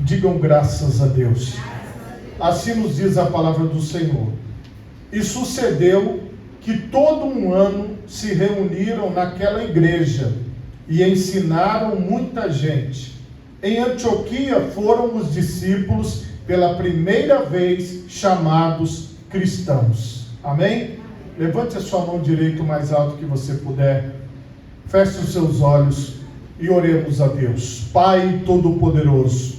Digam graças a Deus. Assim nos diz a palavra do Senhor. E sucedeu que todo um ano se reuniram naquela igreja e ensinaram muita gente. Em Antioquia foram os discípulos pela primeira vez chamados cristãos. Amém? Levante a sua mão direita o mais alto que você puder. Feche os seus olhos e oremos a Deus. Pai Todo-Poderoso,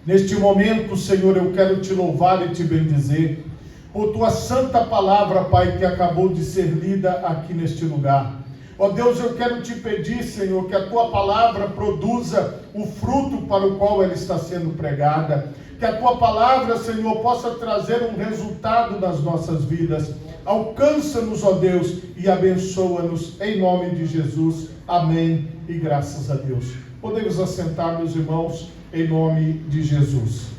neste momento, Senhor, eu quero te louvar e te bendizer por tua santa palavra, Pai, que acabou de ser lida aqui neste lugar. Ó Deus, eu quero te pedir, Senhor, que a tua palavra produza o fruto para o qual ela está sendo pregada. Que a tua palavra, Senhor, possa trazer um resultado nas nossas vidas. Alcança-nos, ó Deus, e abençoa-nos em nome de Jesus. Amém e graças a Deus. Podemos assentar, meus irmãos, em nome de Jesus.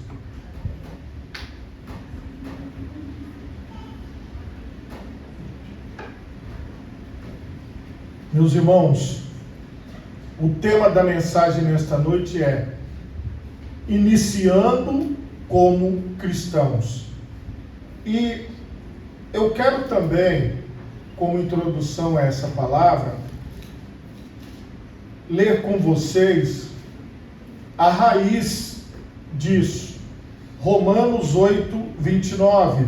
Meus irmãos, o tema da mensagem nesta noite é iniciando como cristãos. E eu quero também, como introdução a essa palavra, ler com vocês a raiz disso. Romanos 8, 29.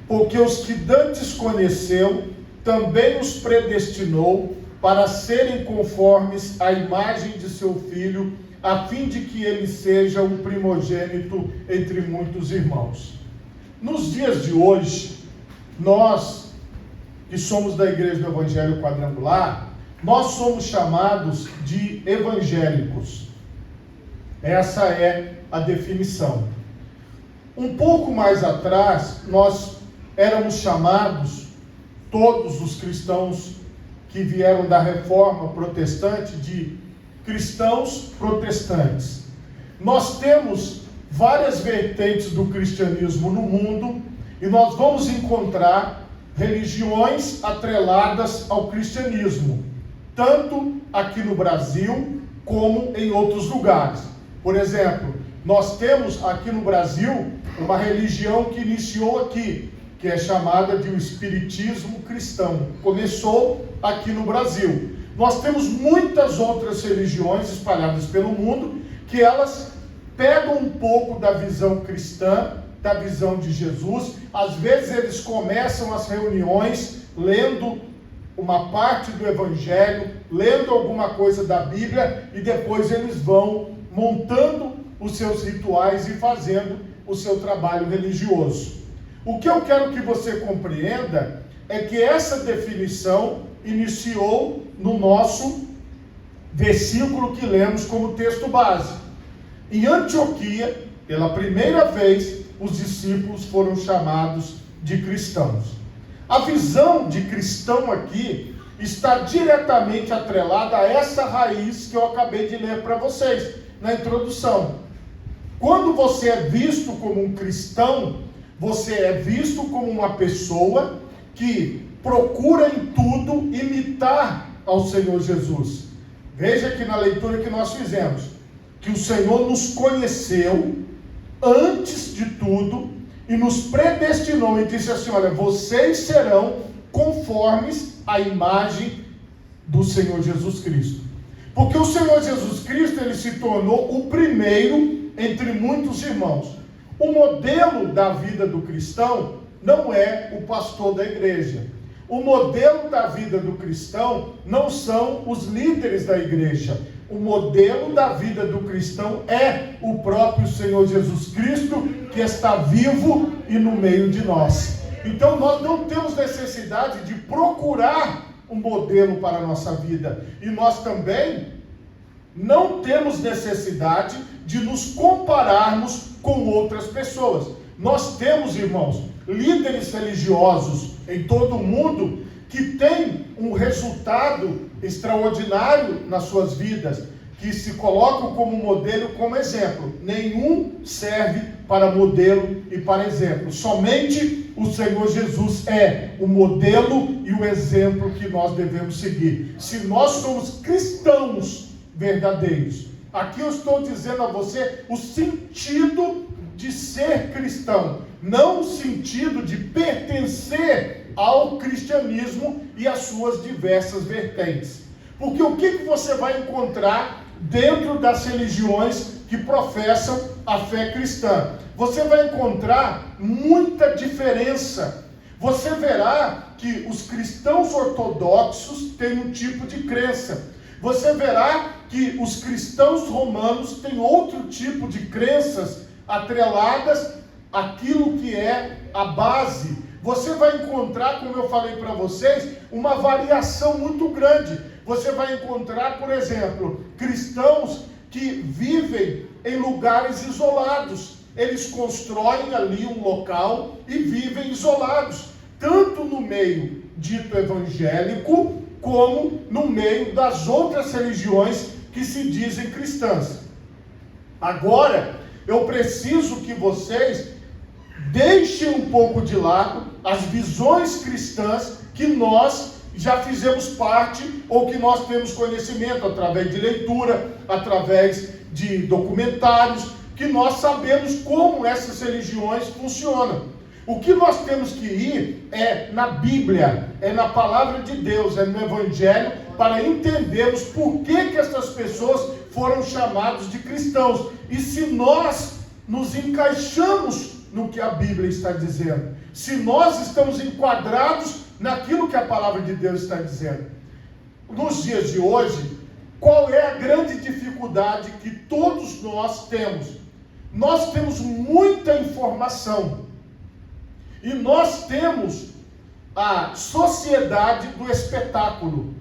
Porque os que dantes conheceu, também os predestinou para serem conformes à imagem de seu Filho, a fim de que ele seja o primogênito entre muitos irmãos. Nos dias de hoje, nós que somos da Igreja do Evangelho Quadrangular, nós somos chamados de evangélicos. Essa é a definição. Um pouco mais atrás, nós éramos chamados, todos os cristãos que vieram da reforma protestante, de cristãos protestantes. Nós temos várias vertentes do cristianismo no mundo e nós vamos encontrar religiões atreladas ao cristianismo, tanto aqui no Brasil como em outros lugares. Por exemplo, nós temos aqui no Brasil uma religião que iniciou aqui, que é chamada de o Espiritismo cristão. Começou aqui no Brasil. Nós temos muitas outras religiões espalhadas pelo mundo, que elas pegam um pouco da visão cristã, da visão de Jesus. Às vezes eles começam as reuniões lendo uma parte do Evangelho, lendo alguma coisa da Bíblia, e depois eles vão montando os seus rituais e fazendo o seu trabalho religioso. O que eu quero que você compreenda é que essa definição iniciou no nosso versículo que lemos como texto base. Em Antioquia, pela primeira vez, os discípulos foram chamados de cristãos. A visão de cristão aqui está diretamente atrelada a essa raiz que eu acabei de ler para vocês na introdução. Quando você é visto como um cristão, você é visto como uma pessoa que procura em tudo imitar ao Senhor Jesus. Veja que na leitura que nós fizemos, que o Senhor nos conheceu antes de tudo e nos predestinou e disse assim: olha, vocês serão conformes à imagem do Senhor Jesus Cristo. Porque o Senhor Jesus Cristo, ele se tornou o primeiro entre muitos irmãos. O modelo da vida do cristão não é o pastor da igreja. O modelo da vida do cristão não são os líderes da igreja. O modelo da vida do cristão é o próprio Senhor Jesus Cristo, que está vivo e no meio de nós. Então nós não temos necessidade de procurar um modelo para a nossa vida. E nós também não temos necessidade de nos compararmos com outras pessoas. Nós temos, irmãos, líderes religiosos em todo o mundo que têm um resultado extraordinário nas suas vidas, que se colocam como modelo, como exemplo. Nenhum serve para modelo e para exemplo. Somente o Senhor Jesus é o modelo e o exemplo que nós devemos seguir. Se nós somos cristãos verdadeiros, Aqui eu estou dizendo a você o sentido de ser cristão, não o sentido de pertencer ao cristianismo e às suas diversas vertentes. Porque o que você vai encontrar dentro das religiões que professam a fé cristã? Você vai encontrar muita diferença. Você verá que os cristãos ortodoxos têm um tipo de crença. Você verá que os cristãos romanos têm outro tipo de crenças atreladas àquilo que é a base. Você vai encontrar, como eu falei para vocês, uma variação muito grande. Você vai encontrar, por exemplo, cristãos que vivem em lugares isolados. Eles constroem ali um local e vivem isolados, tanto no meio dito evangélico, como no meio das outras religiões que se dizem cristãs. Agora, eu preciso que vocês deixem um pouco de lado as visões cristãs que nós já fizemos parte, ou que nós temos conhecimento através de leitura, através de documentários, que nós sabemos como essas religiões funcionam. O que nós temos que ir é na Bíblia, é na palavra de Deus, é no Evangelho, para entendermos por que essas pessoas foram chamadas de cristãos. E se nós nos encaixamos no que a Bíblia está dizendo, se nós estamos enquadrados naquilo que a palavra de Deus está dizendo. Nos dias de hoje, qual é a grande dificuldade que todos nós temos? Nós temos muita informação. E nós temos a sociedade do espetáculo,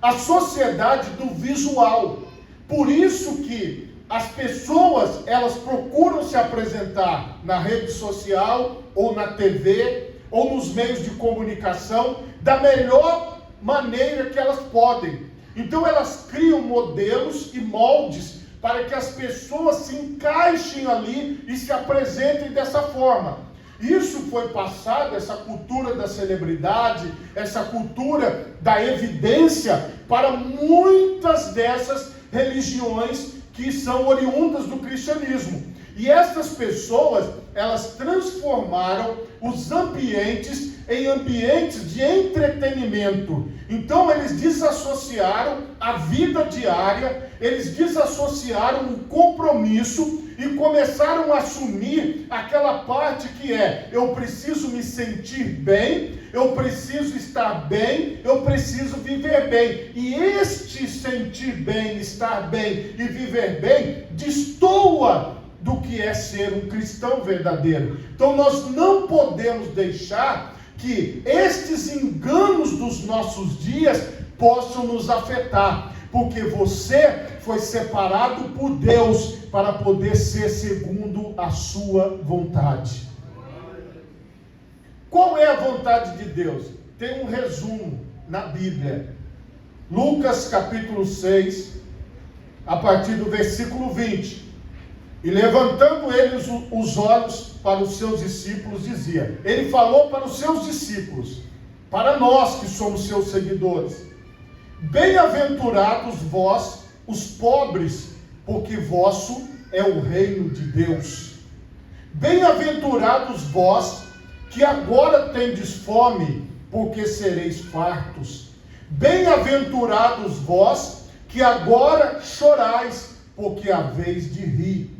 a sociedade do visual. Por isso que as pessoas, elas procuram se apresentar na rede social, ou na TV, ou nos meios de comunicação, da melhor maneira que elas podem. Então elas criam modelos e moldes para que as pessoas se encaixem ali e se apresentem dessa forma. Isso foi passado, essa cultura da celebridade, essa cultura da evidência, para muitas dessas religiões que são oriundas do cristianismo. E essas pessoas, elas transformaram os ambientes em ambientes de entretenimento. Então eles desassociaram a vida diária, eles desassociaram o compromisso e começaram a assumir aquela parte que é: eu preciso me sentir bem, eu preciso estar bem, eu preciso viver bem. E este sentir bem, estar bem e viver bem destoa do que é ser um cristão verdadeiro. Então nós não podemos deixar que estes enganos dos nossos dias possam nos afetar, porque você foi separado por Deus para poder ser segundo a sua vontade. Qual é a vontade de Deus? Tem um resumo na Bíblia. Lucas capítulo 6, a partir do versículo 20. E levantando eles os olhos para os seus discípulos, dizia. Ele falou para os seus discípulos, para nós que somos seus seguidores: bem-aventurados vós, os pobres, porque vosso é o reino de Deus. Bem-aventurados vós, que agora tendes fome, porque sereis fartos. Bem-aventurados vós, que agora chorais, porque haveis de rir.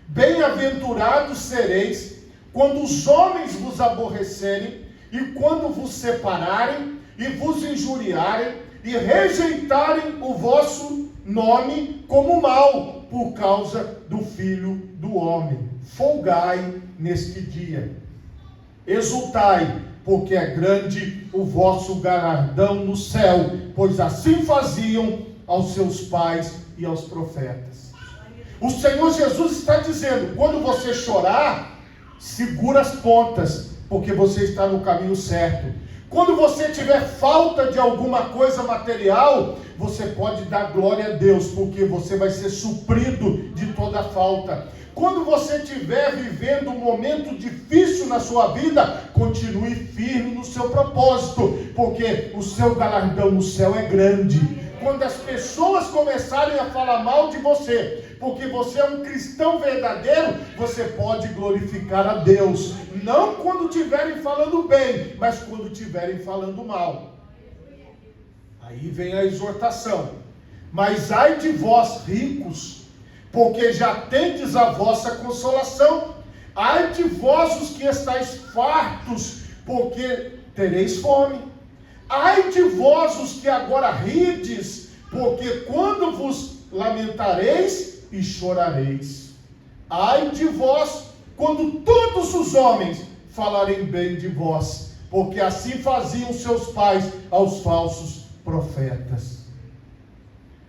Bem-aventurados sereis, quando os homens vos aborrecerem, e quando vos separarem, e vos injuriarem, e rejeitarem o vosso nome como mal, por causa do Filho do Homem. Folgai neste dia, exultai, porque é grande o vosso galardão no céu, pois assim faziam aos seus pais e aos profetas. O Senhor Jesus está dizendo: quando você chorar, segura as pontas, porque você está no caminho certo. Quando você tiver falta de alguma coisa material, você pode dar glória a Deus, porque você vai ser suprido de toda a falta. Quando você estiver vivendo um momento difícil na sua vida, continue firme no seu propósito, porque o seu galardão no céu é grande. quando as pessoas começarem a falar mal de você, porque você é um cristão verdadeiro, você pode glorificar a Deus, não quando estiverem falando bem, mas quando estiverem falando mal. Aí vem a exortação: mas ai de vós ricos, porque já tendes a vossa consolação. Ai de vós os que estáis fartos, porque tereis fome. Ai de vós os que agora rides, porque quando vos lamentareis e chorareis. Ai de vós, quando todos os homens falarem bem de vós, porque assim faziam seus pais aos falsos profetas.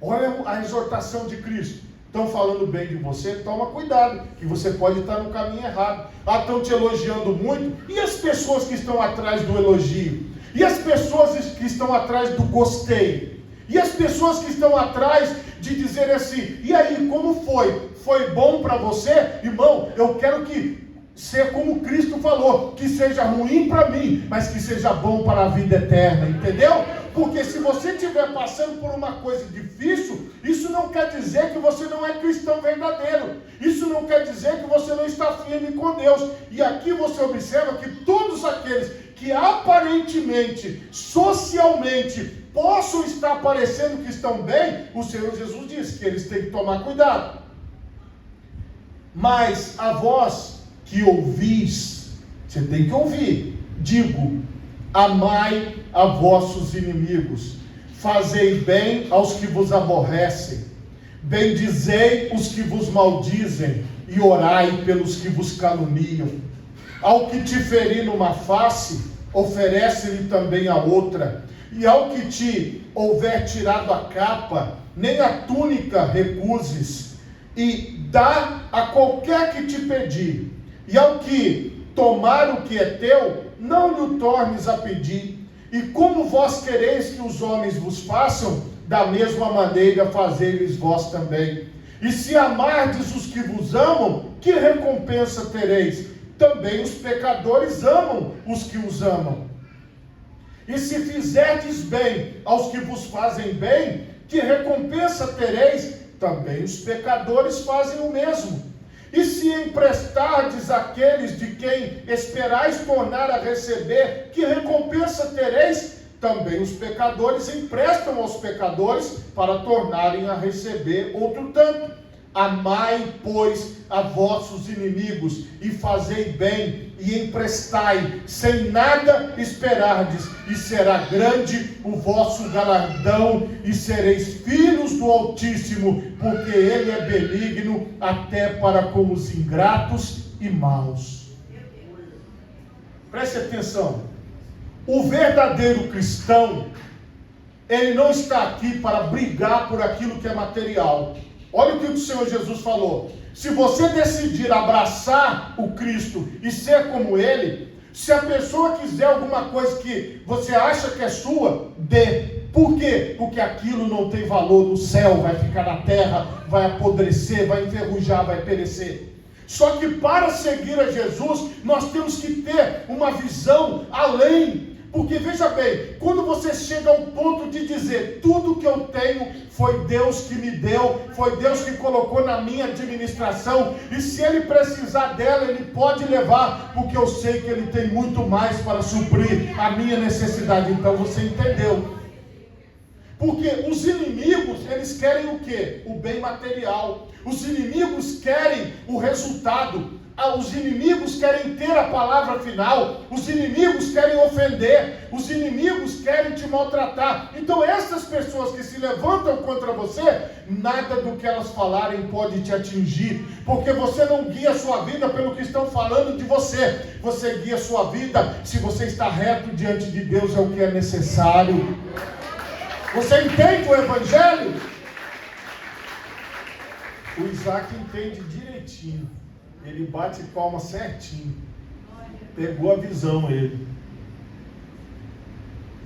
Olha a exortação de Cristo. Estão falando bem de você, toma cuidado, que você pode estar no caminho errado. Estão te elogiando muito. E as pessoas que estão atrás do elogio? E as pessoas que estão atrás do gostei? E as pessoas que estão atrás de dizer assim: e aí, como foi? Foi bom para você? Irmão, eu quero que ser como Cristo falou, que seja ruim para mim, mas que seja bom para a vida eterna, entendeu? Porque se você estiver passando por uma coisa difícil, isso não quer dizer que você não é cristão verdadeiro. Isso não quer dizer que você não está firme com Deus. E aqui você observa que todos aqueles que aparentemente, socialmente, possam estar parecendo que estão bem, o Senhor Jesus disse que eles têm que tomar cuidado. Mas a vós que ouvis, você tem que ouvir, digo: amai a vossos inimigos, fazei bem aos que vos aborrecem, bendizei os que vos maldizem, e orai pelos que vos caluniam. Ao que te ferir numa face, oferece-lhe também a outra, e ao que te houver tirado a capa, nem a túnica recuses, e dá a qualquer que te pedir. E ao que tomar o que é teu, não lhe o tornes a pedir. E como vós quereis que os homens vos façam, da mesma maneira fazei-lhes vós também. E se amardes os que vos amam, que recompensa tereis? Também os pecadores amam os que os amam. E se fizerdes bem aos que vos fazem bem, que recompensa tereis? Também os pecadores fazem o mesmo. E se emprestardes àqueles de quem esperais tornar a receber, que recompensa tereis? Também os pecadores emprestam aos pecadores para tornarem a receber outro tanto. Amai, pois, a vossos inimigos, e fazei bem, e emprestai, sem nada esperardes, e será grande o vosso galardão, e sereis filhos do Altíssimo, porque Ele é benigno até para com os ingratos e maus. Preste atenção, o verdadeiro cristão, ele não está aqui para brigar por aquilo que é material. Olha o que o Senhor Jesus falou: se você decidir abraçar o Cristo e ser como Ele, se a pessoa quiser alguma coisa que você acha que é sua, dê. Por quê? Porque aquilo não tem valor no céu, vai ficar na terra, vai apodrecer, vai enferrujar, vai perecer. Só que para seguir a Jesus, nós temos que ter uma visão além. Porque veja bem, quando você chega ao ponto de dizer: tudo que eu tenho foi Deus que me deu, foi Deus que colocou na minha administração, e se Ele precisar dela, Ele pode levar, porque eu sei que Ele tem muito mais para suprir a minha necessidade. Então você entendeu. Porque os inimigos, eles querem o quê? O bem material. Os inimigos querem o resultado. Os inimigos querem ter a palavra final. Os inimigos querem ofender. Os inimigos querem te maltratar. Então essas pessoas que se levantam contra você, nada do que elas falarem pode te atingir, porque você não guia a sua vida pelo que estão falando de você. Você guia a sua vida se você está reto diante de Deus, é o que é necessário. Você entende o Evangelho? O Isaac entende direitinho. Ele bate palma certinho. Pegou a visão ele.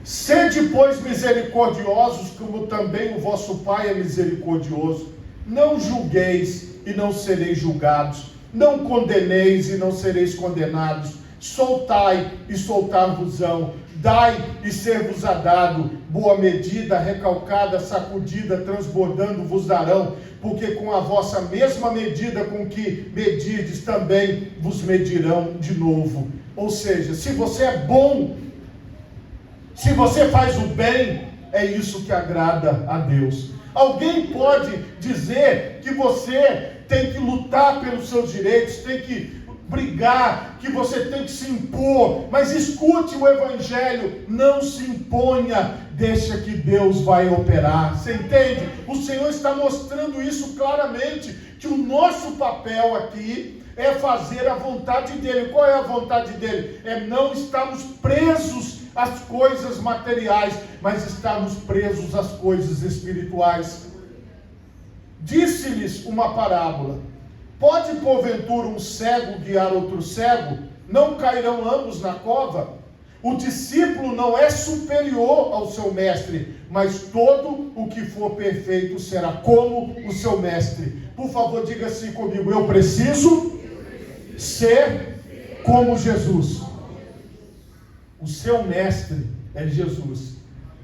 Sede, pois, misericordiosos, como também o vosso Pai é misericordioso. Não julgueis e não sereis julgados. Não condeneis e não sereis condenados. Soltai e soltar-vos-ão, dai e ser-vos-á dado, boa medida, recalcada, sacudida, transbordando vos darão, porque com a vossa mesma medida com que medirdes, também vos medirão de novo. Ou seja, se você é bom, se você faz o bem, é isso que agrada a Deus. Alguém pode dizer que você tem que lutar pelos seus direitos, tem que brigar, que você tem que se impor, mas escute o Evangelho, não se imponha, deixa que Deus vai operar. Você entende? O Senhor está mostrando isso claramente, que o nosso papel aqui é fazer a vontade dEle. Qual é a vontade dEle? É não estarmos presos às coisas materiais, mas estarmos presos às coisas espirituais. Disse-lhes uma parábola: pode porventura um cego guiar outro cego? Não cairão ambos na cova? O discípulo não é superior ao seu mestre, mas todo o que for perfeito será como o seu mestre. Por favor, diga assim comigo: eu preciso ser como Jesus. O seu mestre é Jesus.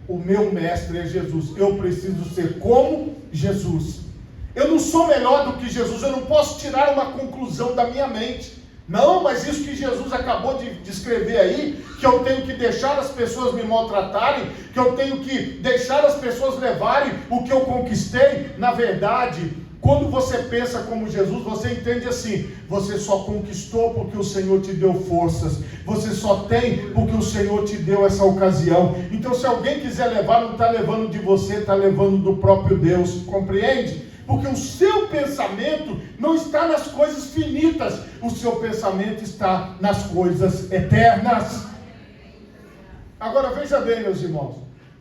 O meu mestre é Jesus. Eu preciso ser como Jesus. Eu não sou melhor do que Jesus. Eu não posso tirar uma conclusão da minha mente. Não, mas isso que Jesus acabou de descrever aí, que eu tenho que deixar as pessoas me maltratarem, que eu tenho que deixar as pessoas levarem o que eu conquistei. Na verdade, quando você pensa como Jesus, você entende assim: você só conquistou porque o Senhor te deu forças, você só tem porque o Senhor te deu essa ocasião. Então, se alguém quiser levar, não está levando de você, está levando do próprio Deus, compreende? Porque o seu pensamento não está nas coisas finitas, o seu pensamento está nas coisas eternas. Agora veja bem, meus irmãos,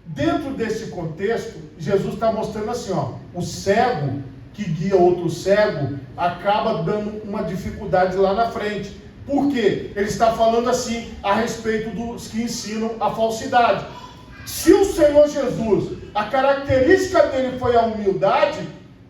dentro desse contexto, Jesus está mostrando assim, o cego que guia outro cego acaba dando uma dificuldade lá na frente. Por quê? Ele está falando assim a respeito dos que ensinam a falsidade. Se o Senhor Jesus, a característica dele foi a humildade,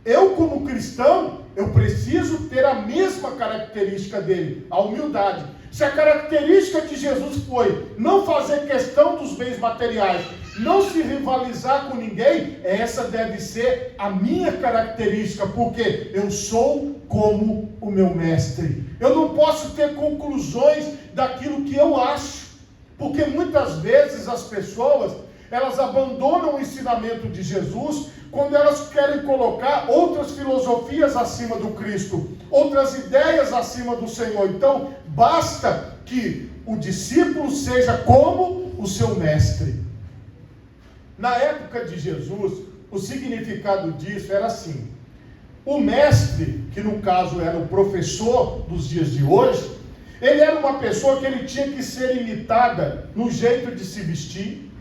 eu como cristão, eu preciso ter a mesma característica dele, a humildade. Se a característica de Jesus foi não fazer questão dos bens materiais, não se rivalizar com ninguém, essa deve ser a minha característica, porque eu sou como o meu mestre. Eu não posso ter conclusões daquilo que eu acho, porque muitas vezes as pessoas, elas abandonam o ensinamento de Jesus quando elas querem colocar outras filosofias acima do Cristo, outras ideias acima do Senhor. Então, basta que o discípulo seja como o seu mestre. Na época de Jesus, o significado disso era assim: o mestre, que no caso era o professor dos dias de hoje, ele era uma pessoa que ele tinha que ser imitada no jeito de se vestir,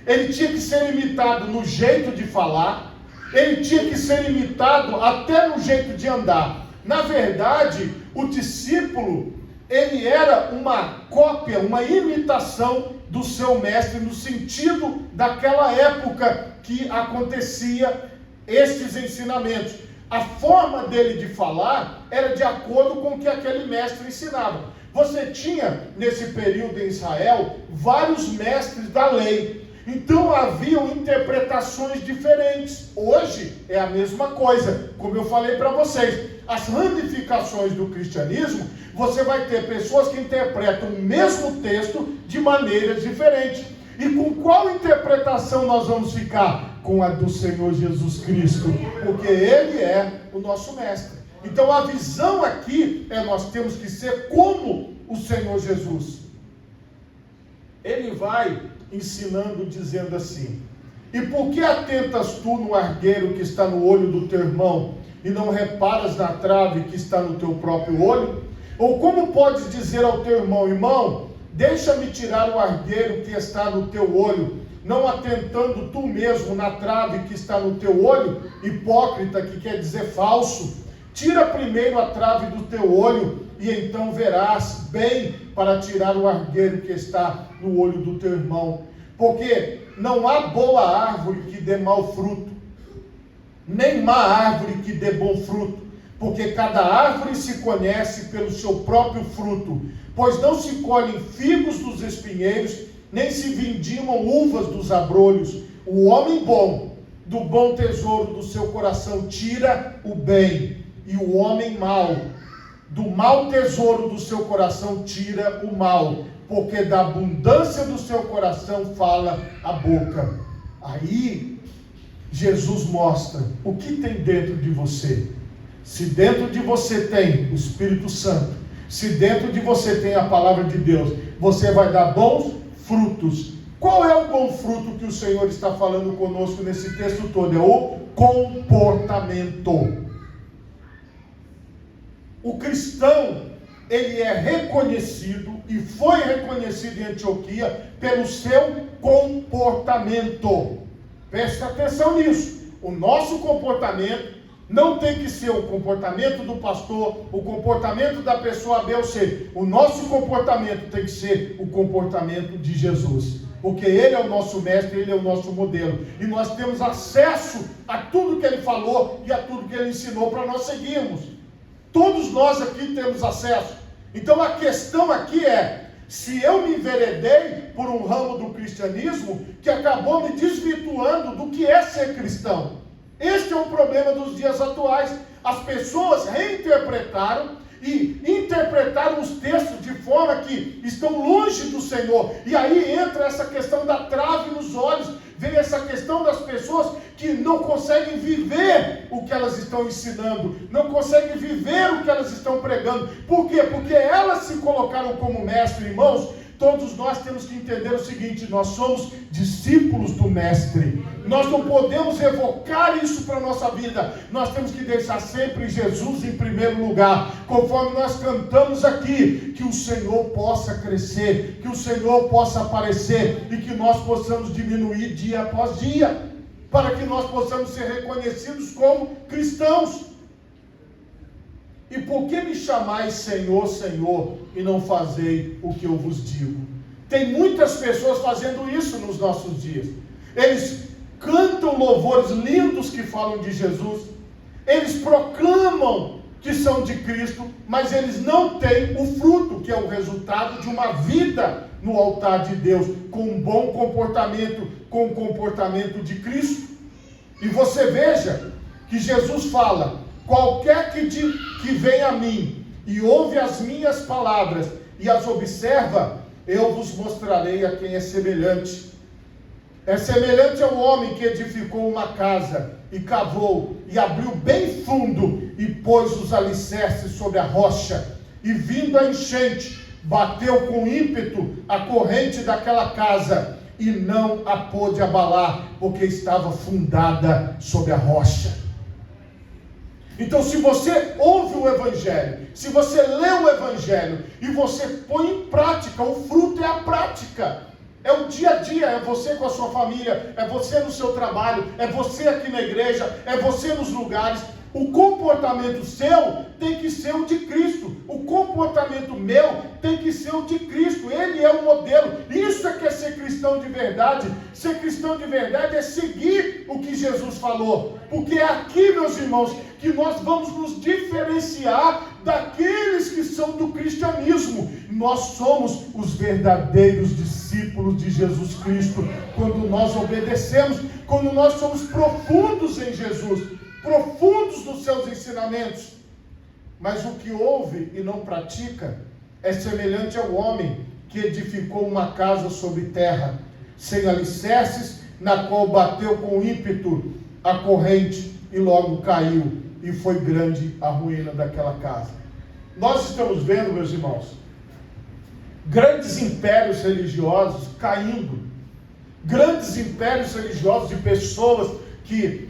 ele tinha que ser imitado no jeito de falar, ele tinha que ser imitado até no jeito de andar. Na verdade, o discípulo, ele era uma cópia, uma imitação do seu mestre, no sentido daquela época que acontecia estes ensinamentos. A forma dele de falar era de acordo com o que aquele mestre ensinava. Você tinha, nesse período em Israel, vários mestres da lei. Então haviam interpretações diferentes. Hoje é a mesma coisa, como eu falei para vocês. As ramificações do cristianismo, você vai ter pessoas que interpretam o mesmo texto de maneiras diferentes. E com qual interpretação nós vamos ficar? Com a do Senhor Jesus Cristo, porque Ele é o nosso mestre. Então a visão aqui é: nós temos que ser como o Senhor Jesus. Ele vai ensinando, dizendo assim: e por que atentas tu no argueiro que está no olho do teu irmão, e não reparas na trave que está no teu próprio olho? Ou como podes dizer ao teu irmão: irmão, deixa-me tirar o argueiro que está no teu olho, não atentando tu mesmo na trave que está no teu olho? Hipócrita, que quer dizer falso. Tira primeiro a trave do teu olho, e então verás bem para tirar o argueiro que está no olho do teu irmão. Porque não há boa árvore que dê mau fruto, nem má árvore que dê bom fruto. porque cada árvore se conhece pelo seu próprio fruto, pois não se colhem figos dos espinheiros, nem se vindimam uvas dos abrolhos. O homem bom, do bom tesouro do seu coração, tira o bem, e o homem mau, do mau tesouro do seu coração, tira o mal, porque da abundância do seu coração fala a boca. Aí, Jesus mostra o que tem dentro de você. Se dentro de você tem o Espírito Santo, se dentro de você tem a palavra de Deus, você vai dar bons frutos. Qual é o bom fruto que o Senhor está falando conosco nesse texto todo? É o comportamento. O cristão, ele é reconhecido e foi reconhecido em Antioquia pelo seu comportamento. Preste atenção nisso. O nosso comportamento não tem que ser o comportamento do pastor, o comportamento da pessoa B ou C. O nosso comportamento tem que ser o comportamento de Jesus. Porque Ele é o nosso mestre, Ele é o nosso modelo. E nós temos acesso a tudo que Ele falou e a tudo que Ele ensinou para nós seguirmos. Todos nós aqui temos acesso. Então a questão aqui é, se eu me enveredei por um ramo do cristianismo que acabou me desvirtuando do que é ser cristão. Este é um problema dos dias atuais. As pessoas reinterpretaram e interpretaram os textos de forma que estão longe do Senhor. E aí entra essa questão da trave nos olhos. Vem essa questão das pessoas que não conseguem viver o que elas estão ensinando, não conseguem viver o que elas estão pregando. Por quê? Porque elas se colocaram como mestre, irmãos. Todos nós temos que entender o seguinte: nós somos discípulos do mestre. Nós não podemos evocar isso para a nossa vida. Nós temos que deixar sempre Jesus em primeiro lugar. Conforme nós cantamos aqui, que o Senhor possa crescer, que o Senhor possa aparecer e que nós possamos diminuir dia após dia, para que nós possamos ser reconhecidos como cristãos. E por que me chamais Senhor, Senhor, e não fazei o que eu vos digo? Tem muitas pessoas fazendo isso nos nossos dias. Eles cantam louvores lindos que falam de Jesus, eles proclamam que são de Cristo, mas eles não têm o fruto, que é o resultado de uma vida no altar de Deus, com um bom comportamento, com o comportamento de Cristo. E você veja que Jesus fala: qualquer que vem a mim e ouve as minhas palavras e as observa, eu vos mostrarei a quem é semelhante. É semelhante ao homem que edificou uma casa e cavou e abriu bem fundo e pôs os alicerces sobre a rocha. E vindo a enchente, bateu com ímpeto a corrente daquela casa e não a pôde abalar, porque estava fundada sobre a rocha. Então, se você ouve o Evangelho, se você lê o Evangelho e você põe em prática, o fruto é a prática, é o dia a dia, é você com a sua família, é você no seu trabalho, é você aqui na igreja, é você nos lugares. O comportamento seu tem que ser o de Cristo, o comportamento meu tem que ser o de Cristo. Ele é o modelo. Isso é que é ser cristão de verdade. Ser cristão de verdade é seguir o que Jesus falou, porque é aqui, meus irmãos, que nós vamos nos diferenciar daqueles que são do cristianismo. Nós somos os verdadeiros discípulos de Jesus Cristo quando nós obedecemos, quando nós somos profundos em Jesus, profundos nos seus ensinamentos. Mas o que ouve e não pratica é semelhante ao homem que edificou uma casa sobre terra, sem alicerces, na qual bateu com ímpeto a corrente e logo caiu, e foi grande a ruína daquela casa. Nós estamos vendo, meus irmãos, grandes impérios religiosos caindo, grandes impérios religiosos de pessoas que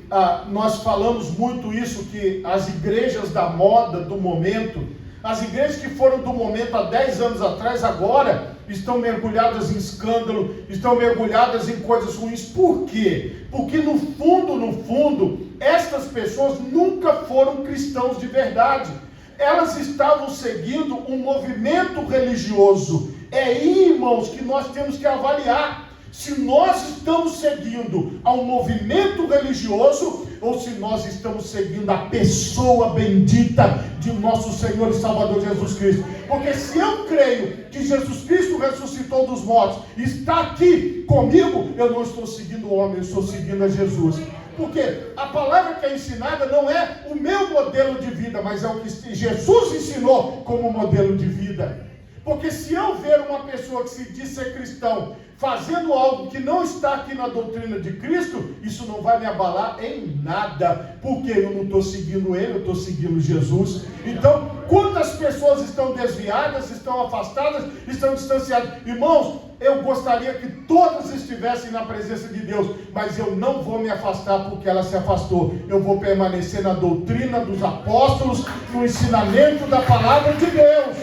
nós falamos muito isso, que as igrejas da moda, do momento, as igrejas que foram do momento há 10 anos atrás, agora estão mergulhadas em escândalo, estão mergulhadas em coisas ruins. Por quê? Porque no fundo, estas pessoas nunca foram cristãos de verdade. Elas estavam seguindo um movimento religioso. É aí, irmãos, que nós temos que avaliar. Se nós estamos seguindo ao movimento religioso ou se nós estamos seguindo a pessoa bendita de nosso Senhor e Salvador Jesus Cristo. Porque se eu creio que Jesus Cristo ressuscitou dos mortos e está aqui comigo, eu não estou seguindo o homem, eu estou seguindo a Jesus. Porque a palavra que é ensinada não é o meu modelo de vida, mas é o que Jesus ensinou como modelo de vida. Porque se eu ver uma pessoa que se diz ser cristão fazendo algo que não está aqui na doutrina de Cristo, isso não vai me abalar em nada, porque eu não estou seguindo ele, eu estou seguindo Jesus. Então, quantas pessoas estão desviadas, estão afastadas, estão distanciadas? Irmãos, eu gostaria que todas estivessem na presença de Deus, mas eu não vou me afastar porque ela se afastou. Eu vou permanecer na doutrina dos apóstolos, no ensinamento da palavra de Deus.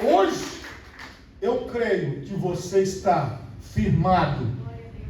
Hoje, eu creio que você está firmado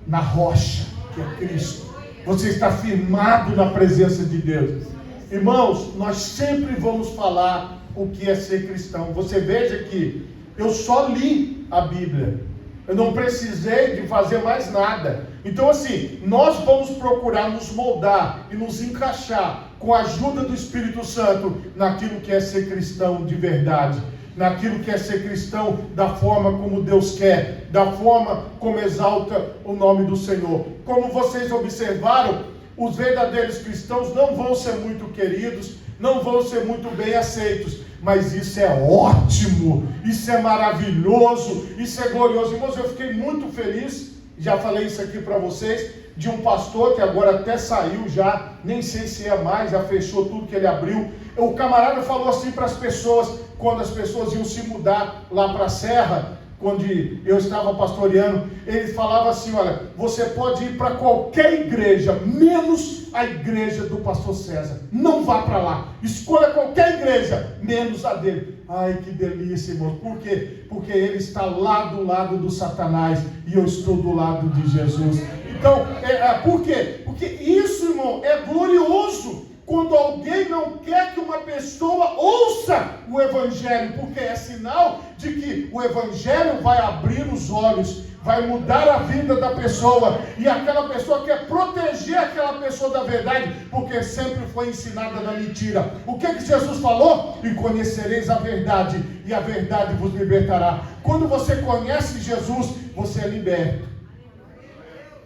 na rocha, que é Cristo. Você está firmado na presença de Deus. Irmãos, nós sempre vamos falar o que é ser cristão. Você veja que eu só li a Bíblia. Eu não precisei de fazer mais nada. Então assim, nós vamos procurar nos moldar e nos encaixar com a ajuda do Espírito Santo naquilo que é ser cristão de verdade. Naquilo que é ser cristão da forma como Deus quer, da forma como exalta o nome do Senhor. Como vocês observaram, os verdadeiros cristãos não vão ser muito queridos, não vão ser muito bem aceitos, mas isso é ótimo, isso é maravilhoso, isso é glorioso. Irmãos, eu fiquei muito feliz, já falei isso aqui para vocês, de um pastor que agora até saiu já, nem sei se é mais, já fechou tudo que ele abriu. O camarada falou assim para as pessoas, quando as pessoas iam se mudar lá para a Serra, quando eu estava pastoreando, ele falava assim: olha, você pode ir para qualquer igreja, menos a igreja do pastor César, não vá para lá, escolha qualquer igreja, menos a dele. Ai, que delícia, irmão. Por quê? Porque ele está lá do lado do Satanás e eu estou do lado de Jesus. Então, por quê? Porque isso, irmão, é glorioso. Quando alguém não quer que uma pessoa ouça o Evangelho, porque é sinal de que o Evangelho vai abrir os olhos, vai mudar a vida da pessoa, e aquela pessoa quer proteger aquela pessoa da verdade, porque sempre foi ensinada na mentira. O que Jesus falou? E conhecereis a verdade, e a verdade vos libertará. Quando você conhece Jesus, você é liberto.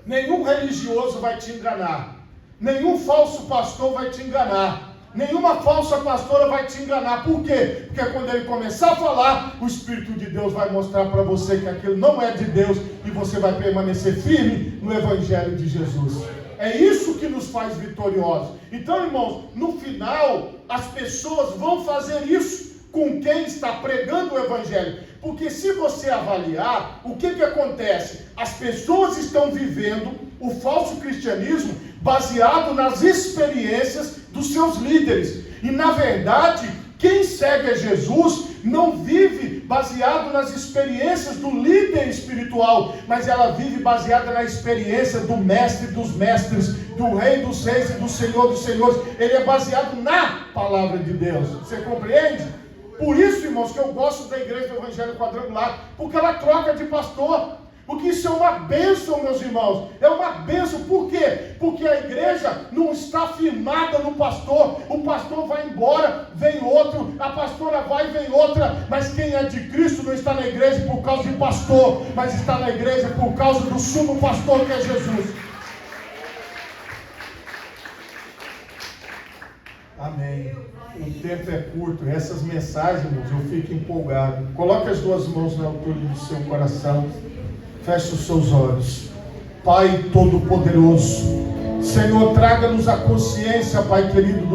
Nenhum religioso vai te enganar. Nenhum falso pastor vai te enganar. Nenhuma falsa pastora vai te enganar. Por quê? Porque quando ele começar a falar, o Espírito de Deus vai mostrar para você que aquilo não é de Deus e você vai permanecer firme no Evangelho de Jesus. É isso que nos faz vitoriosos. Então, irmãos, no final, as pessoas vão fazer isso com quem está pregando o Evangelho. Porque se você avaliar, o que acontece? As pessoas estão vivendo o falso cristianismo baseado nas experiências dos seus líderes. E na verdade, quem segue a Jesus não vive baseado nas experiências do líder espiritual, mas ela vive baseada na experiência do mestre dos mestres, do rei dos reis e do senhor dos senhores. Ele é baseado na palavra de Deus. Você compreende? Por isso, irmãos, que eu gosto da igreja do Evangelho Quadrangular, porque ela troca de pastor. Porque isso é uma bênção, meus irmãos. É uma bênção. Por quê? Porque a igreja não está firmada no pastor. O pastor vai embora, vem outro. A pastora vai, vem outra. Mas quem é de Cristo não está na igreja por causa de pastor, mas está na igreja por causa do sumo pastor, que é Jesus. Amém. O tempo é curto. Essas mensagens, irmãos, eu fico empolgado. Coloque as duas mãos na altura do seu coração. Feche os seus olhos. Pai Todo-Poderoso, Senhor, traga-nos a consciência, Pai querido,